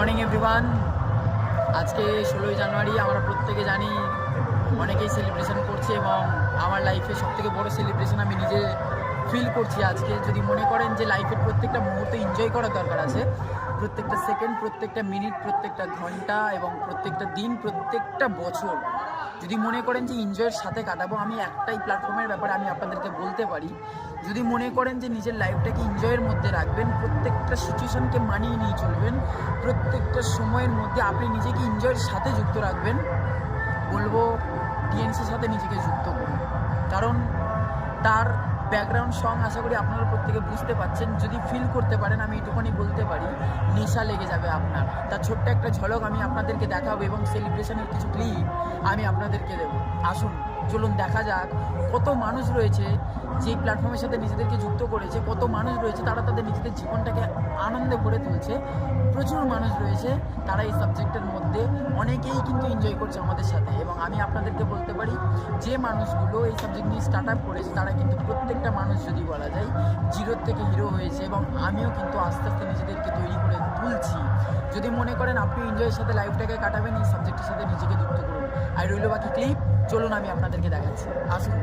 Morning everyone. আজকে 16ই জানুয়ারি। আমরা প্রত্যেকে জানি অনেকেই সেলিব্রেশন করছে এবং আমার লাইফে সবথেকে বড় সেলিব্রেশন আমি নিজে ফিল করছি আজকে। যদি মনে করেন যে লাইফের প্রত্যেকটা মুহূর্ত এনজয় করার দরকার আছে, প্রত্যেকটা সেকেন্ড, প্রত্যেকটা মিনিট, প্রত্যেকটা ঘন্টা এবং প্রত্যেকটা দিন, প্রত্যেকটা বছর যদি মনে করেন যে এনজয়ের সাথে কাটাবো, আমি একটাই প্ল্যাটফর্মের ব্যাপারে আমি আপনাদেরকে বলতে পারি, যদি মনে করেন যে নিজের লাইফটাকে এনজয়ের মধ্যে রাখবেন, প্রত্যেকটা সিচুয়েশনকে মানিয়ে নিয়ে চলবেন, প্রত্যেকটা সময়ের মধ্যে আপনি নিজেকে এনজয়ের সাথে যুক্ত রাখবেন, বলবো টিএনসির সাথে নিজেকে যুক্ত করুন। কারণ তার ব্যাকগ্রাউন্ড সং আশা করি আপনারা প্রত্যেকে বুঝতে পারছেন। যদি ফিল করতে পারেন, আমি এটুকুনি বলতে পারি, নেশা লেগে যাবে আপনার। তার ছোট্ট একটা ঝলক আমি আপনাদেরকে দেখাবো এবং সেলিব্রেশনের কিছু ক্লিপ আমি আপনাদেরকে দেবো। আসুন চলুন দেখা যাক কত মানুষ রয়েছে যে প্ল্যাটফর্মের সাথে নিজেদেরকে যুক্ত করেছে, কত মানুষ রয়েছে তারা তাদের নিজেদের জীবনটাকে আনন্দে ভরে তুলছে। প্রচুর মানুষ রয়েছে তারা এই সাবজেক্টের মধ্যে অনেকেই কিন্তু এনজয় করছে আমাদের সাথে। এবং আমি আপনাদেরকে বলতে পারি, যে মানুষগুলো এই সাবজেক্ট নিয়ে স্টার্ট আপ করেছে তারা কিন্তু প্রত্যেকটা মানুষ যদি বলা যায় জিরোর থেকে হিরো হয়েছে। এবং আমিও কিন্তু আস্তে আস্তে নিজেদেরকে তৈরি করে তুলছি। যদি মনে করেন আপনি এনজয়ের সাথে লাইফটাকে কাটাবেন, এই সাবজেক্টের সাথে নিজেকে যুক্ত করুন। আর রইল বাকি ক্লিপ, চলুন আমি আপনাদেরকে দেখাচ্ছি। আসুন।